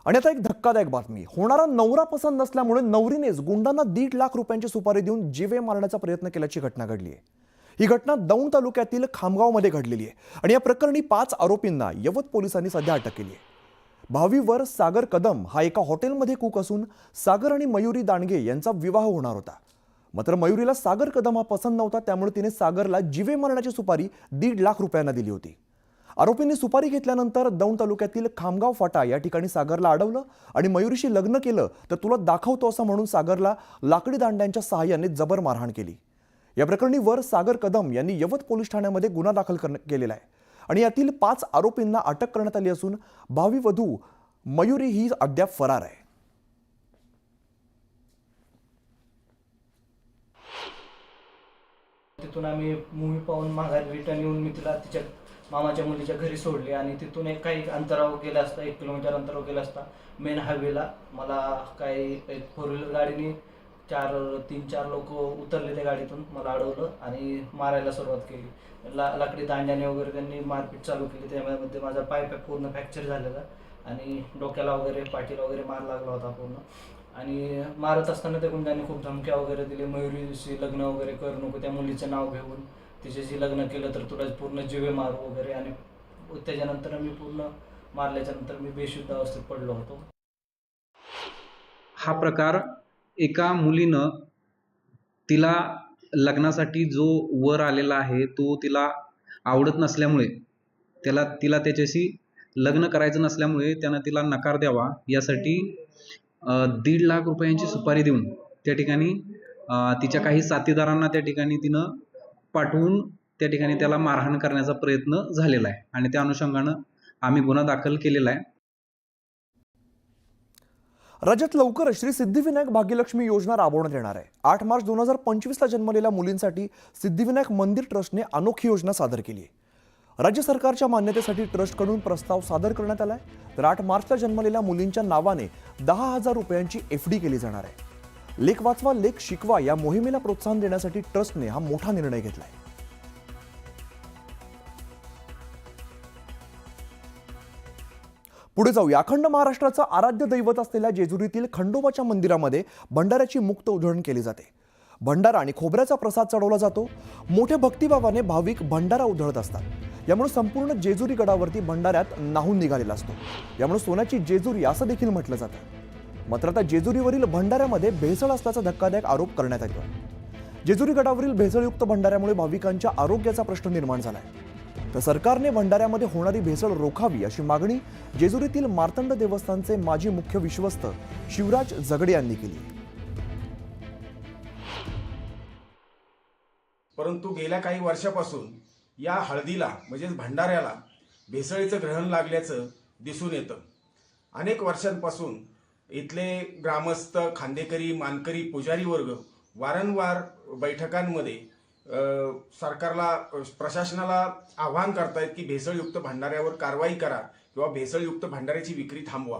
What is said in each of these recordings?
आणि आता एक धक्कादायक बातमी. होणारा नवरा पसंत नसल्यामुळे नवरीनेच गुंडांना 1.5 लाख रुपयांची सुपारी देऊन जीवे मारण्याचा प्रयत्न केल्याची घटना घडली आहे. ही घटना दौंड तालुक्यातील खामगावमध्ये घडलेली आहे आणि या प्रकरणी 5 आरोपींना यवत पोलिसांनी सध्या अटक केली आहे. भावीवर सागर कदम हा एका हॉटेलमध्ये कुक असून सागर आणि मयुरी दांडगे यांचा विवाह होणार होता. मात्र मयुरीला सागर कदम हा पसंत नव्हता, त्यामुळे तिने सागरला जीवे मारण्याची सुपारी 1.5 लाख रुपयांना दिली होती. आरोपींनी सुपारी घेतल्यानंतर दौंड तालुक्यातील खामगाव फाटा या ठिकाणी सागरला अडवलं आणि मयुरीशी लग्न केलं तर तुला दाखवतो असं म्हणून सागरला लाकडी दांड्यांच्या सहाय्याने जबर मारहाण केली. या प्रकरणी वर सागर कदम यांनी यवत पोलीस ठाण्यामध्ये गुन्हा दाखल केलेला आहे आणि यातील 5 आरोपींना अटक करण्यात आली असून भावी वधू मयुरी ही अद्याप फरार आहे. तिथून आम्ही मूवी पाहून माघारी रिटर्न येऊन मी तिला तिच्या मामाच्या मुलीच्या घरी सोडले आणि तिथून एक काही अंतरावर गेला असता, 1 किलोमीटर अंतरावर गेला असता मेन हायवेला मला काही एक 4 व्हीलर गाडीने 3-4 लोक उतरले त्या गाडीतून, मला अडवलं आणि मारायला सुरुवात केली. लाकडी दांड्याने वगैरे त्यांनी मारपीट चालू केली. त्यामध्ये माझा पाय पूर्ण फ्रॅक्चर झालेला आणि डोक्याला वगैरे पाठीला वगैरे मार लागला होता पूर्ण. आणि मारत असताना त्या गुंडांनी खूप धमक्या वगैरे दिले, मयुरीशी लग्न वगैरे करू नको, त्या मुलीचं नाव घेऊन तिच्याशी लग्न केलं तर तुला पूर्ण जीवे मारू वगैरे. आणि त्याच्यानंतर मी पूर्ण मारल्याच्या नंतर मी बेशुद्ध अवस्थेत पडलो होतो. हा प्रकार एका मुलीनं तिला लग्नासाठी जो वर आलेला आहे तो तिला आवडत नसल्यामुळे तिला त्याच्याशी लग्न करायचं नसल्यामुळे त्यानं तिला नकार द्यावा यासाठी 1.5 लाख रुपयांची सुपारी देऊन त्या ठिकाणी तिच्या काही साथीदारांना त्या ठिकाणी तिनं पाठवून त्या ठिकाणी त्याला मारहाण करण्याचा प्रयत्न झालेला आहे आणि त्या अनुषंगानं आम्ही गुन्हा दाखल केलेला आहे. राज्यात लवकरच श्री सिद्धिविनायक भाग्यलक्ष्मी योजना राबवण्यात येणार आहे. 8 मार्च 2025ला जन्मलेल्या मुलींसाठी सिद्धिविनायक मंदिर ट्रस्टने अनोखी योजना सादर केली आहे. राज्य सरकारच्या मान्यतेसाठी ट्रस्टकडून प्रस्ताव सादर करण्यात आलाय. तर 8 मार्चला जन्मलेल्या मुलींच्या नावाने 10,000 रुपयांची FD केली जाणार आहे. लेख वाचवा लेख शिकवा या मोहिमेला प्रोत्साहन देण्यासाठी ट्रस्टने हा मोठा निर्णय घेतलाय. पुढे जाऊया. अखंड महाराष्ट्राचं आराध्य दैवत असलेल्या जेजुरीतील खंडोबाच्या मंदिरामध्ये भंडाऱ्याची मुक्त उधळण केली जाते. भंडारा आणि खोबऱ्याचा प्रसाद चढवला जातो. मोठ्या भक्तिभावाने भाविक भंडारा उधळत असतात. यामुळे संपूर्ण जेजुरी गडावरती भंडाऱ्यात नाहून निघालेला असतो. यामुळे सोन्याची जेजुरी असं देखील म्हटलं जातं. मात्र आता जेजुरीवरील भंडाऱ्यामध्ये भेसळ असल्याचा धक्कादायक आरोप करण्यात येतो. जेजुरी गडावरील भेसळयुक्त भंडाऱ्यामुळे भाविकांच्या आरोग्याचा प्रश्न निर्माण झालाय. तर सरकारने भंडाऱ्यामध्ये होणारी भेसळ रोखावी अशी मागणी जेजुरीतील मार्तंड देवस्थानचे माजी मुख्य विश्वस्त शिवराज जगडे यांनी केली. परंतु गेल्या काही वर्षापासून या हळदीला म्हणजेच भंडाऱ्याला भेसळीचं ग्रहण लागल्याचं दिसून येतं. अनेक वर्षांपासून इथले ग्रामस्थ, खांदेकरी, मानकरी, पुजारी वर्ग वारंवार बैठकांमध्ये सरकारला, प्रशासनाला आवाहन करतायत की भेसळयुक्त भंडाऱ्यावर कारवाई करा किंवा भेसळयुक्त भंडाऱ्याची विक्री थांबवा.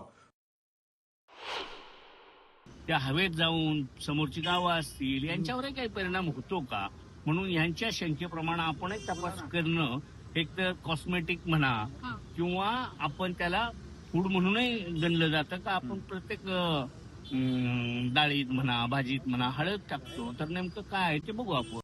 त्या हवेत जाऊन समोरची गावं असतील यांच्यावरही काही परिणाम होतो का म्हणून यांच्या शंकेप्रमाणे आपण एक तपास करणं, एक तर कॉस्मेटिक म्हणा किंवा आपण त्याला फूड म्हणूनही गणलं जातं का आपण प्रत्येक डाळीत म्हणा, भाजीत म्हणा हळद टाकतो, तर नेमकं काय आहे ते बघू आपण.